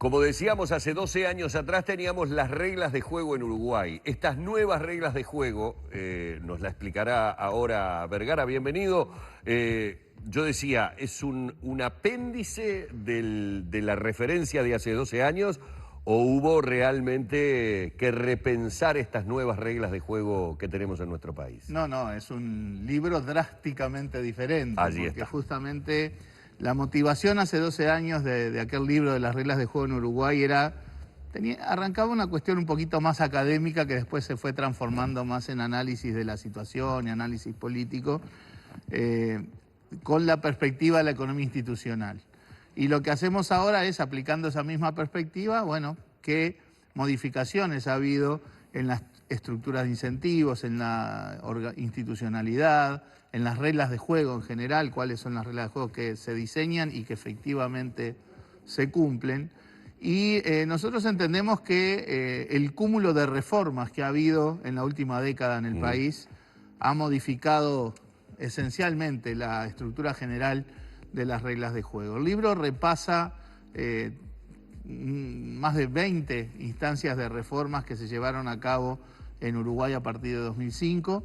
Como decíamos, hace 12 años atrás teníamos las reglas de juego en Uruguay. Estas nuevas reglas de juego, nos la explicará ahora Vergara, bienvenido. Yo decía, ¿es un apéndice de la referencia de hace 12 años o hubo realmente que repensar estas nuevas reglas de juego que tenemos en nuestro país? No, es un libro drásticamente diferente. Allí porque está. justamente la motivación hace 12 años de aquel libro de las reglas de juego en Uruguay arrancaba una cuestión un poquito más académica que después se fue transformando más en análisis de la situación y análisis político, con la perspectiva de la economía institucional. Y lo que hacemos ahora es, aplicando esa misma perspectiva, bueno, qué modificaciones ha habido en las estructuras de incentivos, en la institucionalidad, en las reglas de juego en general, cuáles son las reglas de juego que se diseñan y que efectivamente se cumplen. Y nosotros entendemos que el cúmulo de reformas que ha habido en la última década en el país ha modificado esencialmente la estructura general de las reglas de juego. El libro repasa más de 20 instancias de reformas que se llevaron a cabo en Uruguay a partir de 2005.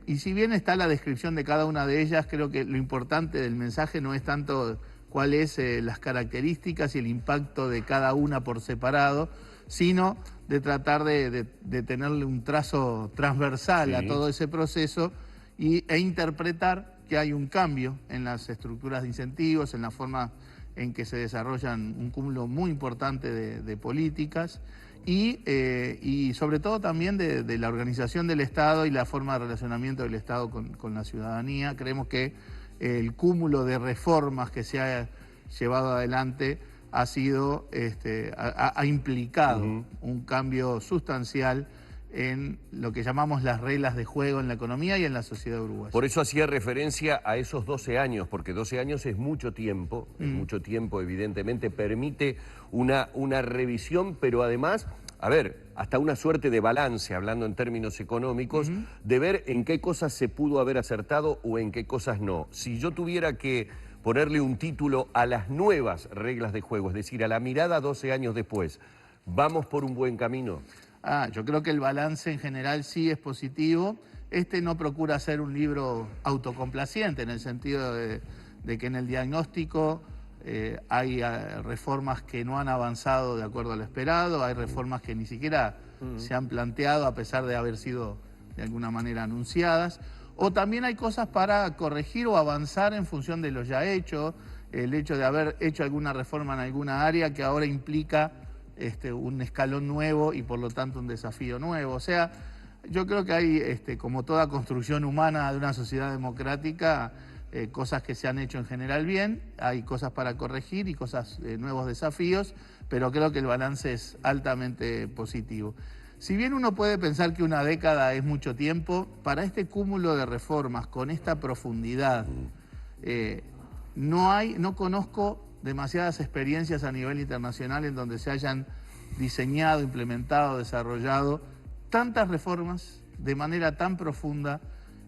Y si bien está la descripción de cada una de ellas, creo que lo importante del mensaje no es tanto cuáles las características y el impacto de cada una por separado, sino de tratar de tenerle un trazo transversal a todo ese proceso e interpretar que hay un cambio en las estructuras de incentivos, en la forma en que se desarrollan un cúmulo muy importante de políticas y sobre todo también de la organización del Estado y la forma de relacionamiento del Estado con la ciudadanía. Creemos que el cúmulo de reformas que se ha llevado adelante ha implicado un cambio sustancial en lo que llamamos las reglas de juego en la economía y en la sociedad uruguaya. Por eso hacía referencia a esos 12 años, porque 12 años es mucho tiempo, evidentemente permite una revisión, pero además, a ver, hasta una suerte de balance, hablando en términos económicos, de ver en qué cosas se pudo haber acertado o en qué cosas no. Si yo tuviera que ponerle un título a las nuevas reglas de juego, es decir, a la mirada 12 años después, ¿vamos por un buen camino? Yo creo que el balance en general sí es positivo. No procura ser un libro autocomplaciente en el sentido de que en el diagnóstico hay reformas que no han avanzado de acuerdo a lo esperado, hay reformas que ni siquiera se han planteado a pesar de haber sido de alguna manera anunciadas, o también hay cosas para corregir o avanzar en función de lo ya hecho, el hecho de haber hecho alguna reforma en alguna área que ahora implica un escalón nuevo y por lo tanto un desafío nuevo. O sea, yo creo que hay, como toda construcción humana de una sociedad democrática, cosas que se han hecho en general bien, hay cosas para corregir y nuevos desafíos, pero creo que el balance es altamente positivo. Si bien uno puede pensar que una década es mucho tiempo, para este cúmulo de reformas con esta profundidad, no conozco demasiadas experiencias a nivel internacional en donde se hayan diseñado, implementado, desarrollado tantas reformas de manera tan profunda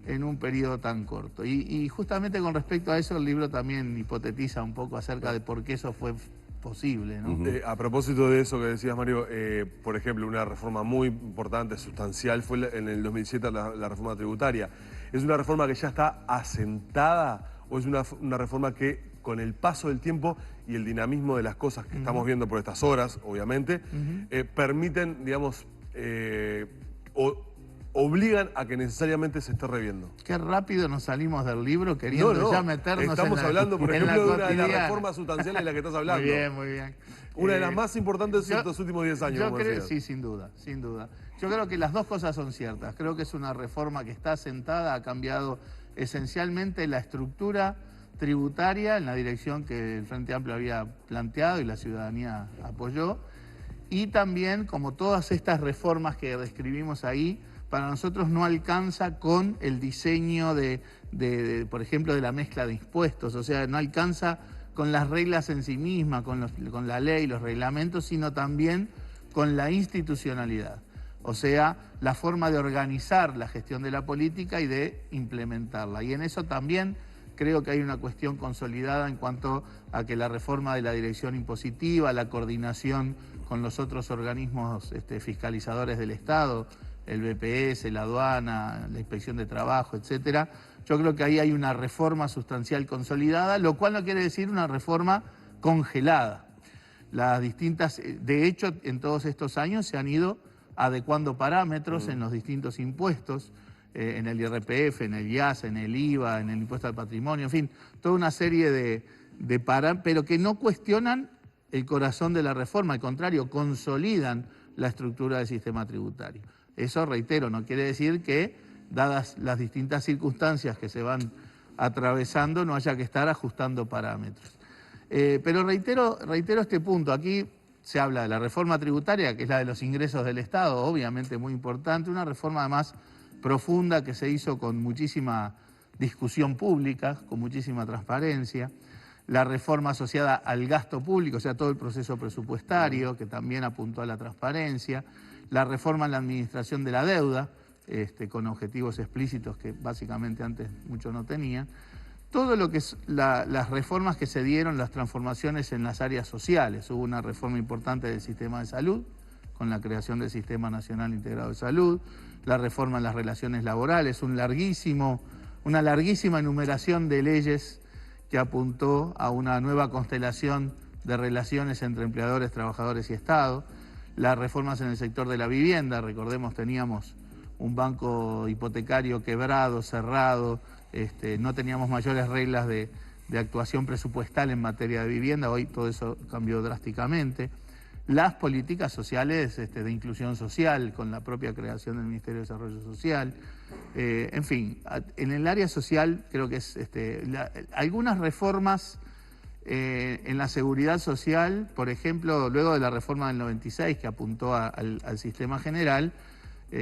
en un periodo tan corto. Y justamente con respecto a eso el libro también hipotetiza un poco acerca de por qué eso fue posible, ¿no? A propósito de eso que decías, Mario, por ejemplo, una reforma muy importante, sustancial, fue en el 2007 la reforma tributaria. ¿Es una reforma que ya está asentada o es una reforma que con el paso del tiempo y el dinamismo de las cosas que estamos viendo por estas horas, obviamente, permiten, digamos, obligan a que necesariamente se esté reviendo? Qué rápido nos salimos del libro queriendo ya meternos estamos hablando, por ejemplo, de una de las reformas sustanciales de la que estás hablando. Muy bien. Una de las más importantes de estos últimos 10 años. Yo creo, sí, sin duda. Yo creo que las dos cosas son ciertas. Creo que es una reforma que está asentada, ha cambiado esencialmente la estructura tributaria en la dirección que el Frente Amplio había planteado y la ciudadanía apoyó. Y también, como todas estas reformas que describimos ahí, para nosotros no alcanza con el diseño por ejemplo, de la mezcla de impuestos. O sea, no alcanza con las reglas en sí mismas, con la ley, los reglamentos, sino también con la institucionalidad. O sea, la forma de organizar la gestión de la política y de implementarla. Y en eso también creo que hay una cuestión consolidada en cuanto a que la reforma de la dirección impositiva, la coordinación con los otros organismos fiscalizadores del Estado, el BPS, la aduana, la inspección de trabajo, etcétera. Yo creo que ahí hay una reforma sustancial consolidada, lo cual no quiere decir una reforma congelada. Las distintas, de hecho, en todos estos años se han ido adecuando parámetros en los distintos impuestos, en el IRPF, en el IAS, en el IVA, en el impuesto al patrimonio, en fin, toda una serie de parámetros, pero que no cuestionan el corazón de la reforma, al contrario, consolidan la estructura del sistema tributario. Eso, reitero, no quiere decir que, dadas las distintas circunstancias que se van atravesando, no haya que estar ajustando parámetros. Pero reitero este punto. Aquí se habla de la reforma tributaria, que es la de los ingresos del Estado, obviamente muy importante, una reforma además profunda que se hizo con muchísima discusión pública, con muchísima transparencia. La reforma asociada al gasto público, o sea, todo el proceso presupuestario, que también apuntó a la transparencia. La reforma en la administración de la deuda, con objetivos explícitos que básicamente antes muchos no tenían. Todo lo que es las reformas que se dieron, las transformaciones en las áreas sociales. Hubo una reforma importante del sistema de salud, con la creación del Sistema Nacional Integrado de Salud, la reforma en las relaciones laborales, una larguísima enumeración de leyes que apuntó a una nueva constelación de relaciones entre empleadores, trabajadores y Estado, las reformas en el sector de la vivienda. Recordemos, teníamos un banco hipotecario quebrado, cerrado, no teníamos mayores reglas de actuación presupuestal en materia de vivienda. Hoy todo eso cambió drásticamente. Las políticas sociales de inclusión social, con la propia creación del Ministerio de Desarrollo Social. En fin, en el área social creo que es algunas reformas en la seguridad social, por ejemplo, luego de la reforma del 96 que apuntó al sistema general,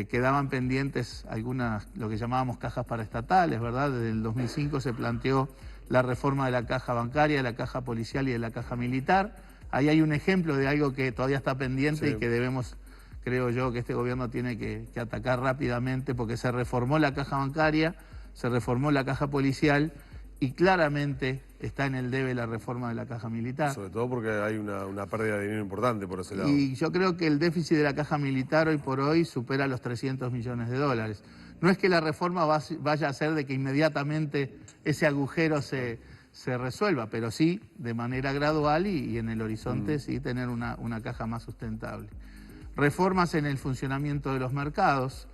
quedaban pendientes algunas, lo que llamábamos cajas paraestatales, ¿verdad? Desde el 2005 se planteó la reforma de la caja bancaria, de la caja policial y de la caja militar. Ahí hay un ejemplo de algo que todavía está pendiente, sí, y que debemos, creo yo, que este gobierno tiene que atacar rápidamente, porque se reformó la caja bancaria, se reformó la caja policial y claramente está en el debe la reforma de la caja militar. Sobre todo porque hay una pérdida de dinero importante por ese lado. Y yo creo que el déficit de la caja militar hoy por hoy supera los 300 millones de dólares. No es que la reforma vaya a hacer de que inmediatamente ese agujero se resuelva, pero sí de manera gradual y en el horizonte sí tener una caja más sustentable. Reformas en el funcionamiento de los mercados,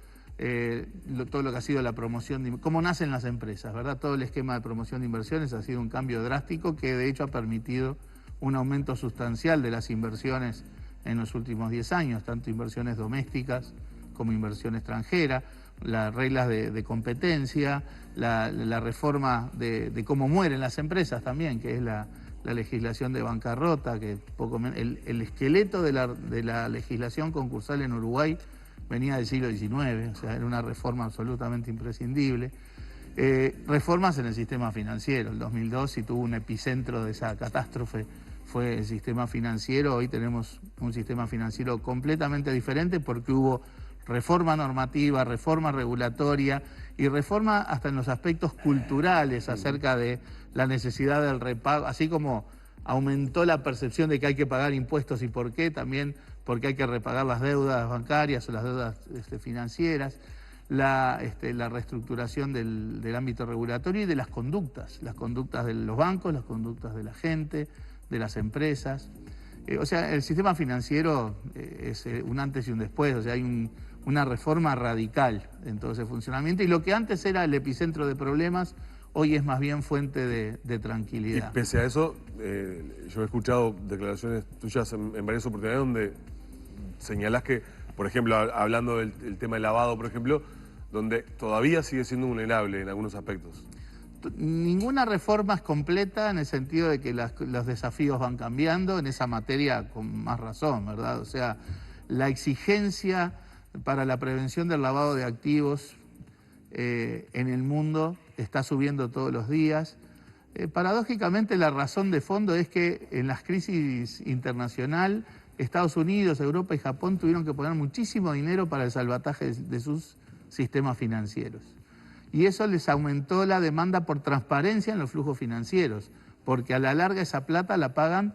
todo lo que ha sido la promoción, cómo nacen las empresas, ¿verdad? Todo el esquema de promoción de inversiones ha sido un cambio drástico que de hecho ha permitido un aumento sustancial de las inversiones en los últimos 10 años, tanto inversiones domésticas como inversión extranjera, las reglas de competencia, la reforma de cómo mueren las empresas también, que es la legislación de bancarrota, que el esqueleto de la legislación concursal en Uruguay venía del siglo XIX, o sea, era una reforma absolutamente imprescindible. Reformas en el sistema financiero. El 2002, si tuvo un epicentro de esa catástrofe, fue el sistema financiero. Hoy tenemos un sistema financiero completamente diferente porque hubo reforma normativa, reforma regulatoria y reforma hasta en los aspectos culturales acerca de la necesidad del repago, así como aumentó la percepción de que hay que pagar impuestos y por qué, también porque hay que repagar las deudas bancarias o las deudas financieras, la reestructuración del ámbito regulatorio y de las conductas de los bancos, las conductas de la gente, de las empresas. O sea, el sistema financiero es un antes y un después, o sea, hay una reforma radical en todo ese funcionamiento y lo que antes era el epicentro de problemas, hoy es más bien fuente de tranquilidad. Y pese a eso, yo he escuchado declaraciones tuyas en varias oportunidades donde señalás que, por ejemplo, hablando del tema del lavado, por ejemplo, donde todavía sigue siendo vulnerable en algunos aspectos. Ninguna reforma es completa en el sentido de que los desafíos van cambiando, en esa materia con más razón, ¿verdad? O sea, la exigencia para la prevención del lavado de activos en el mundo está subiendo todos los días. Paradójicamente, la razón de fondo es que en las crisis internacional, Estados Unidos, Europa y Japón tuvieron que poner muchísimo dinero para el salvataje de sus sistemas financieros. y eso les aumentó la demanda por transparencia en los flujos financieros, porque a la larga esa plata la pagan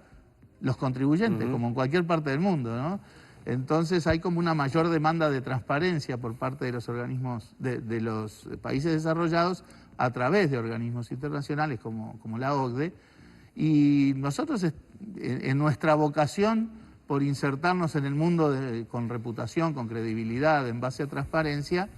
los contribuyentes, como en cualquier parte del mundo, ¿no? Entonces hay como una mayor demanda de transparencia por parte de los organismos de los países desarrollados a través de organismos internacionales como la OCDE, y nosotros en nuestra vocación por insertarnos en el mundo con reputación, con credibilidad, en base a transparencia,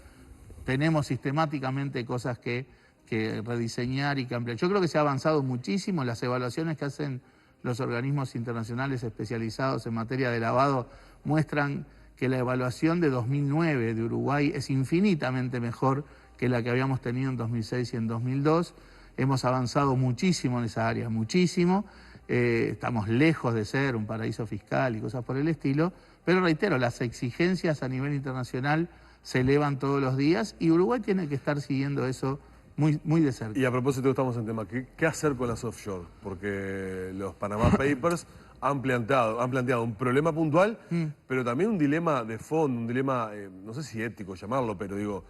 tenemos sistemáticamente cosas que rediseñar y cambiar. Yo creo que se ha avanzado muchísimo. Las evaluaciones que hacen los organismos internacionales especializados en materia de lavado muestran que la evaluación de 2009 de Uruguay es infinitamente mejor que la que habíamos tenido en 2006 y en 2002. Hemos avanzado muchísimo en esa área, muchísimo. Estamos lejos de ser un paraíso fiscal y cosas por el estilo, pero reitero, las exigencias a nivel internacional se elevan todos los días y Uruguay tiene que estar siguiendo eso muy de cerca. Y a propósito, estamos en tema, ¿qué hacer con las offshore? Porque los Panama Papers han planteado un problema puntual, pero también un dilema de fondo, un dilema, no sé si ético llamarlo, pero digo...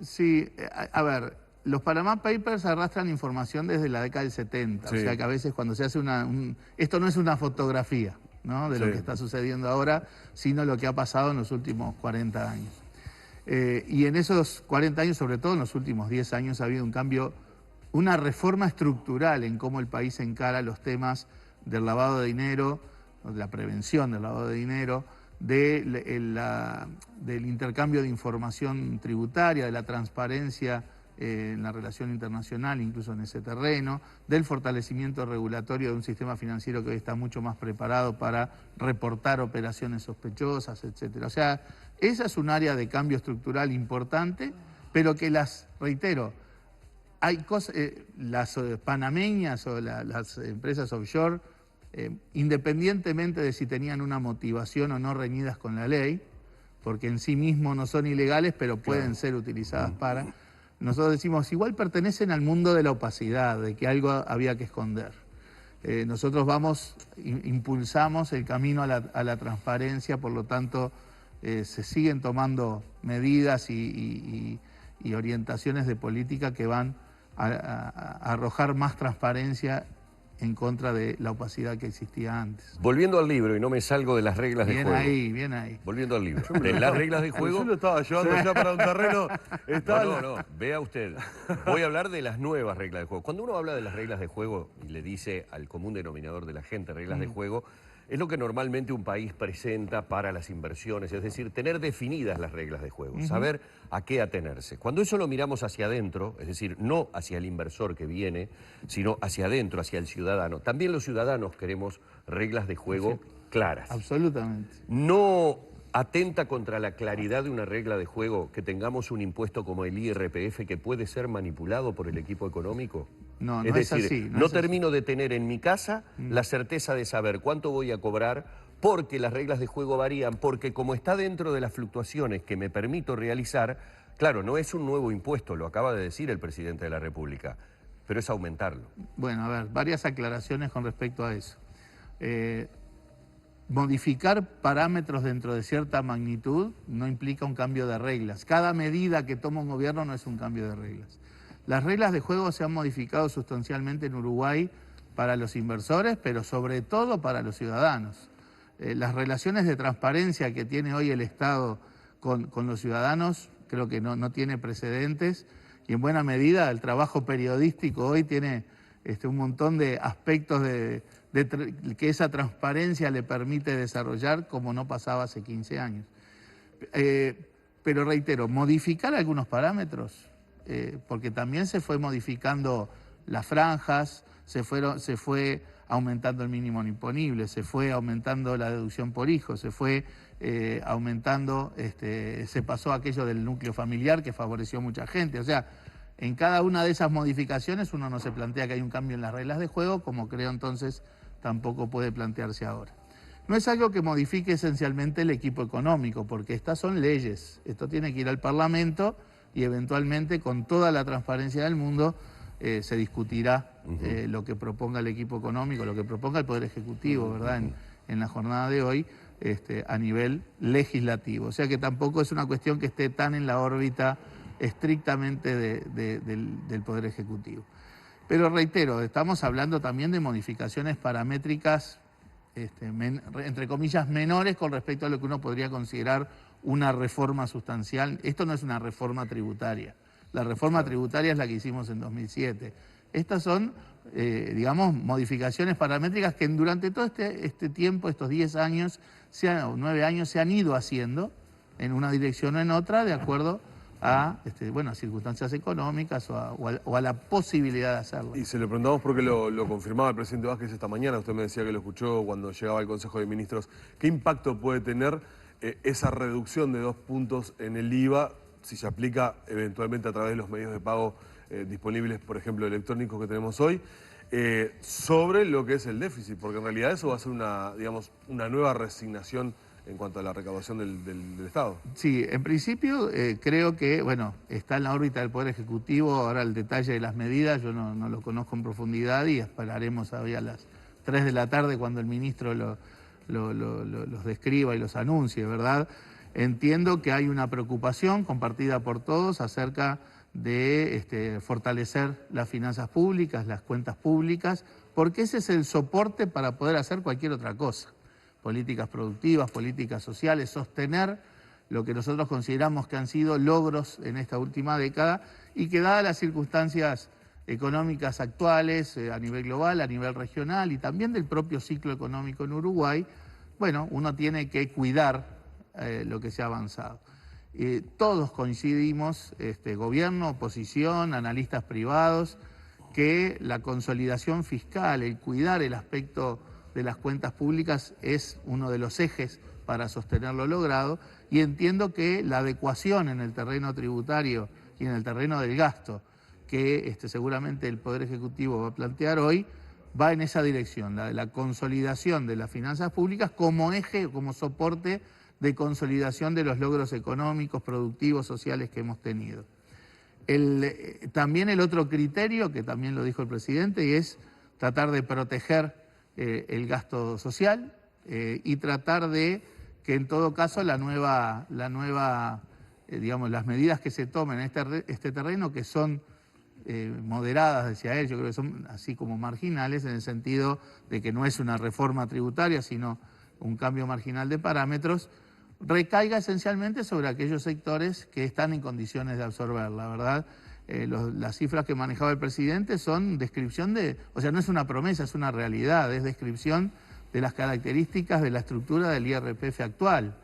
Sí, a ver, los Panama Papers arrastran información desde la década del 70, sí. O sea que a veces cuando se hace esto no es una fotografía, ¿no?, de lo que está sucediendo ahora, sino lo que ha pasado en los últimos 40 años. Y en esos 40 años, sobre todo en los últimos 10 años, ha habido un cambio, una reforma estructural en cómo el país encara los temas del lavado de dinero, de la prevención del lavado de dinero, del intercambio de información tributaria, de la transparencia en la relación internacional, incluso en ese terreno, del fortalecimiento regulatorio de un sistema financiero que hoy está mucho más preparado para reportar operaciones sospechosas, etcétera. O sea, esa es un área de cambio estructural importante, pero que reitero, hay cosas, las panameñas o las empresas offshore, independientemente de si tenían una motivación o no reñidas con la ley, porque en sí mismos no son ilegales, pero pueden ser utilizadas para... Nosotros decimos, igual pertenecen al mundo de la opacidad, de que algo había que esconder. Nosotros impulsamos el camino a la transparencia, por lo tanto, se siguen tomando medidas y orientaciones de política que van a arrojar más transparencia en contra de la opacidad que existía antes. Volviendo al libro, y no me salgo de las reglas de juego. Bien ahí. Volviendo al libro. De las reglas de juego... Yo lo estaba llevando ya para un terreno... No, vea usted. Voy a hablar de las nuevas reglas de juego. Cuando uno habla de las reglas de juego y le dice al común denominador de la gente reglas de juego, es lo que normalmente un país presenta para las inversiones, es decir, tener definidas las reglas de juego, saber a qué atenerse. Cuando eso lo miramos hacia adentro, es decir, no hacia el inversor que viene, sino hacia adentro, hacia el ciudadano. También los ciudadanos queremos reglas de juego claras. Absolutamente. No atenta contra la claridad de una regla de juego que tengamos un impuesto como el IRPF que puede ser manipulado por el equipo económico. No, es decir, así. No termino de tener en mi casa la certeza de saber cuánto voy a cobrar porque las reglas de juego varían, porque como está dentro de las fluctuaciones que me permito realizar, claro, no es un nuevo impuesto, lo acaba de decir el presidente de la República, pero es aumentarlo. Bueno, a ver, varias aclaraciones con respecto a eso. Modificar parámetros dentro de cierta magnitud no implica un cambio de reglas. Cada medida que toma un gobierno no es un cambio de reglas. Las reglas de juego se han modificado sustancialmente en Uruguay para los inversores, pero sobre todo para los ciudadanos. Las relaciones de transparencia que tiene hoy el Estado con los ciudadanos creo que no tiene precedentes, y en buena medida el trabajo periodístico hoy tiene un montón de aspectos que esa transparencia le permite desarrollar como no pasaba hace 15 años. Pero reitero, modificar algunos parámetros, porque también se fue modificando las franjas, se fue aumentando el mínimo imponible, se fue aumentando la deducción por hijo, se fue aumentando, se pasó aquello del núcleo familiar que favoreció a mucha gente. O sea, en cada una de esas modificaciones uno no se plantea que hay un cambio en las reglas de juego, como creo entonces tampoco puede plantearse ahora. No es algo que modifique esencialmente el equipo económico, porque estas son leyes. Esto tiene que ir al Parlamento y eventualmente, con toda la transparencia del mundo, se discutirá lo que proponga el equipo económico, lo que proponga el Poder Ejecutivo, ¿verdad?, en la jornada de hoy, a nivel legislativo. O sea que tampoco es una cuestión que esté tan en la órbita estrictamente del Poder Ejecutivo. Pero reitero, estamos hablando también de modificaciones paramétricas, entre comillas, menores con respecto a lo que uno podría considerar una reforma sustancial. Esto no es una reforma tributaria. La reforma tributaria es la que hicimos en 2007. Estas son, digamos, modificaciones paramétricas que durante todo este tiempo, estos 10 años, o 9 años, se han ido haciendo en una dirección o en otra, de acuerdo a bueno, circunstancias económicas o a la posibilidad de hacerlo. Y se lo preguntamos porque lo confirmaba el presidente Vázquez esta mañana, usted me decía que lo escuchó cuando llegaba al Consejo de Ministros. ¿Qué impacto puede tener esa reducción de 2 puntos en el IVA si se aplica eventualmente a través de los medios de pago disponibles, por ejemplo, electrónicos que tenemos hoy, sobre lo que es el déficit? Porque en realidad eso va a ser una nueva resignación en cuanto a la recaudación del Estado. Sí, en principio creo que, bueno, está en la órbita del Poder Ejecutivo. Ahora el detalle de las medidas yo no lo conozco en profundidad y esperaremos hoy a las 3 de la tarde cuando el ministro los describa y los anuncie, ¿verdad? Entiendo que hay una preocupación compartida por todos acerca de fortalecer las finanzas públicas, las cuentas públicas, porque ese es el soporte para poder hacer cualquier otra cosa. Políticas productivas, políticas sociales, sostener lo que nosotros consideramos que han sido logros en esta última década y que dadas las circunstancias económicas actuales a nivel global, a nivel regional y también del propio ciclo económico en Uruguay, bueno, uno tiene que cuidar lo que se ha avanzado. Todos coincidimos, gobierno, oposición, analistas privados, que la consolidación fiscal, el cuidar el aspecto de las cuentas públicas es uno de los ejes para sostener lo logrado, y entiendo que la adecuación en el terreno tributario y en el terreno del gasto que seguramente el Poder Ejecutivo va a plantear hoy va en esa dirección, la de la consolidación de las finanzas públicas como eje, como soporte de consolidación de los logros económicos, productivos, sociales que hemos tenido. También el otro criterio, que también lo dijo el presidente, y es tratar de proteger el gasto social y tratar de que en todo caso digamos, las medidas que se tomen en este terreno, que son moderadas, decía él, yo creo que son así como marginales, en el sentido de que no es una reforma tributaria, sino un cambio marginal de parámetros, recaiga esencialmente sobre aquellos sectores que están en condiciones de absorber, la verdad. Las cifras que manejaba el presidente son descripción o sea, no es una promesa, es una realidad, es descripción de las características de la estructura del IRPF actual.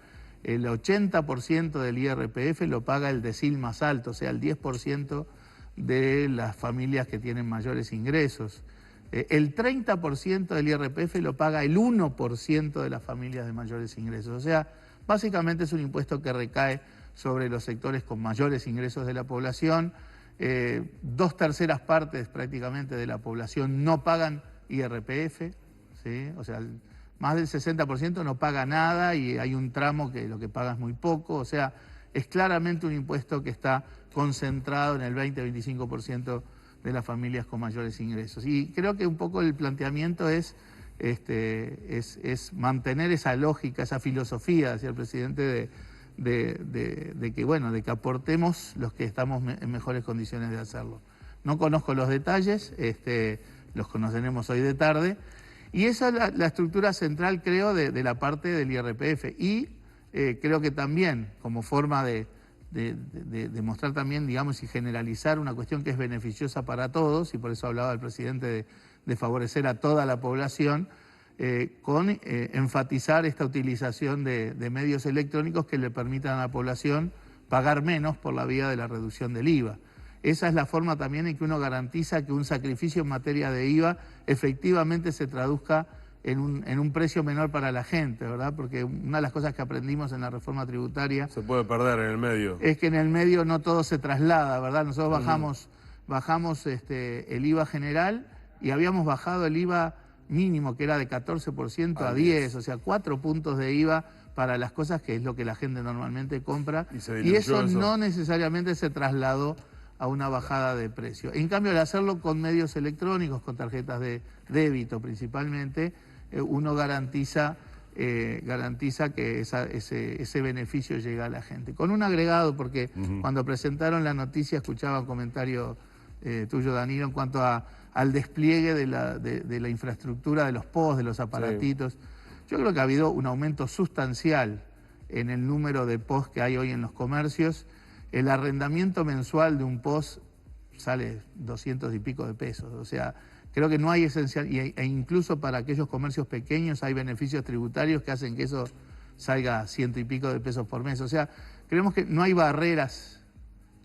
El 80% del IRPF lo paga el decil más alto, o sea, el 10% de las familias que tienen mayores ingresos. El 30% del IRPF lo paga el 1% de las familias de mayores ingresos. O sea, básicamente es un impuesto que recae sobre los sectores con mayores ingresos de la población. 2/3 partes prácticamente de la población no pagan IRPF, ¿sí? O sea, más del 60% no paga nada y hay un tramo que lo que paga es muy poco. O sea, es claramente un impuesto que está concentrado en el 20-25% de las familias con mayores ingresos. Y creo que un poco el planteamiento es mantener esa lógica, esa filosofía, decía el presidente, de que aportemos los que estamos en mejores condiciones de hacerlo. No conozco los detalles, los conoceremos hoy de tarde, y esa es la estructura central, creo, de la parte del IRPF. Y creo que también, como forma de mostrar también, digamos, y generalizar una cuestión que es beneficiosa para todos, y por eso hablaba el presidente de favorecer a toda la población, con enfatizar esta utilización de medios electrónicos que le permitan a la población pagar menos por la vía de la reducción del IVA. Esa es la forma también en que uno garantiza que un sacrificio en materia de IVA efectivamente se traduzca en un precio menor para la gente, ¿verdad? Porque una de las cosas que aprendimos en la reforma tributaria... Se puede perder en el medio. Es que en el medio no todo se traslada, ¿verdad? Nosotros bajamos el IVA general y habíamos bajado el IVA mínimo, que era de 14% a 10%, o sea, 4 puntos de IVA para las cosas que es lo que la gente normalmente compra. Y eso no necesariamente se trasladó a una bajada de precio. En cambio, al hacerlo con medios electrónicos, con tarjetas de débito principalmente, uno garantiza garantiza que ese beneficio llega a la gente. Con un agregado, porque cuando presentaron la noticia escuchaba un comentario tuyo, Danilo, en cuanto al despliegue de la infraestructura, de los POS, de los aparatitos. Sí. Yo creo que ha habido un aumento sustancial en el número de POS que hay hoy en los comercios. El arrendamiento mensual de un POS sale 200 y pico de pesos, o sea, creo que no hay esencial, e incluso para aquellos comercios pequeños hay beneficios tributarios que hacen que eso salga 100 y pico de pesos por mes. O sea, creemos que no hay barreras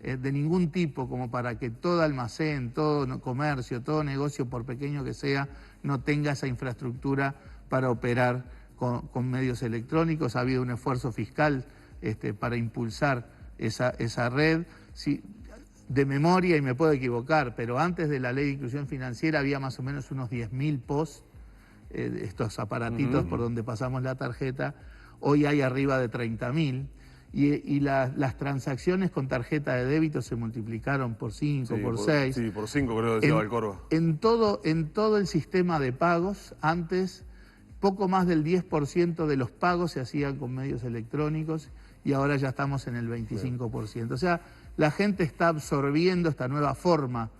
de ningún tipo como para que todo almacén, todo comercio, todo negocio, por pequeño que sea, no tenga esa infraestructura para operar con medios electrónicos. Ha habido un esfuerzo fiscal para impulsar esa red. Sí, de memoria, y me puedo equivocar, pero antes de la Ley de Inclusión Financiera había más o menos unos 10.000 POS, estos aparatitos por donde pasamos la tarjeta. Hoy hay arriba de 30.000, y las transacciones con tarjeta de débito se multiplicaron por 5, por 6. Sí, por 5 creo que decía Valcorba. En todo el sistema de pagos, antes poco más del 10% de los pagos se hacían con medios electrónicos, y ahora ya estamos en el 25%. O sea, la gente está absorbiendo esta nueva forma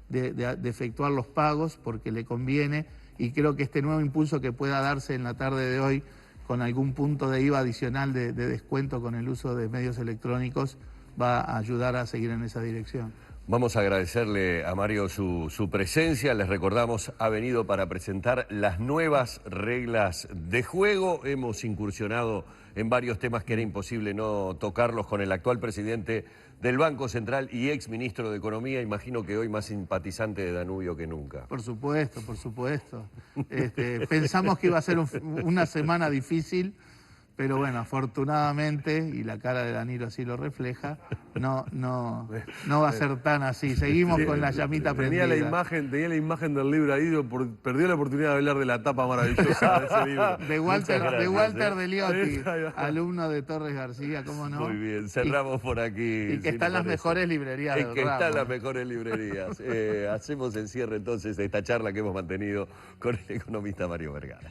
de efectuar los pagos porque le conviene, y creo que este nuevo impulso que pueda darse en la tarde de hoy con algún punto de IVA adicional de descuento con el uso de medios electrónicos va a ayudar a seguir en esa dirección. Vamos a agradecerle a Mario su presencia. Les recordamos, ha venido para presentar las nuevas reglas de juego. Hemos incursionado en varios temas que era imposible no tocarlos con el actual presidente del Banco Central y ex ministro de Economía. Imagino que hoy más simpatizante de Danubio que nunca. Por supuesto, por supuesto. Pensamos que iba a ser una semana difícil, pero bueno, afortunadamente, y la cara de Danilo así lo refleja, no va a ser tan así. Seguimos con la llamita prendida. Tenía la imagen del libro ahí, perdió la oportunidad de hablar de la tapa maravillosa de ese libro. De Walter Deliotti, alumno de Torres García, ¿cómo no? Muy bien, cerramos por aquí. Y que está en las mejores librerías del ramo. Que está en las mejores librerías. Hacemos el cierre entonces de esta charla que hemos mantenido con el economista Mario Vergara.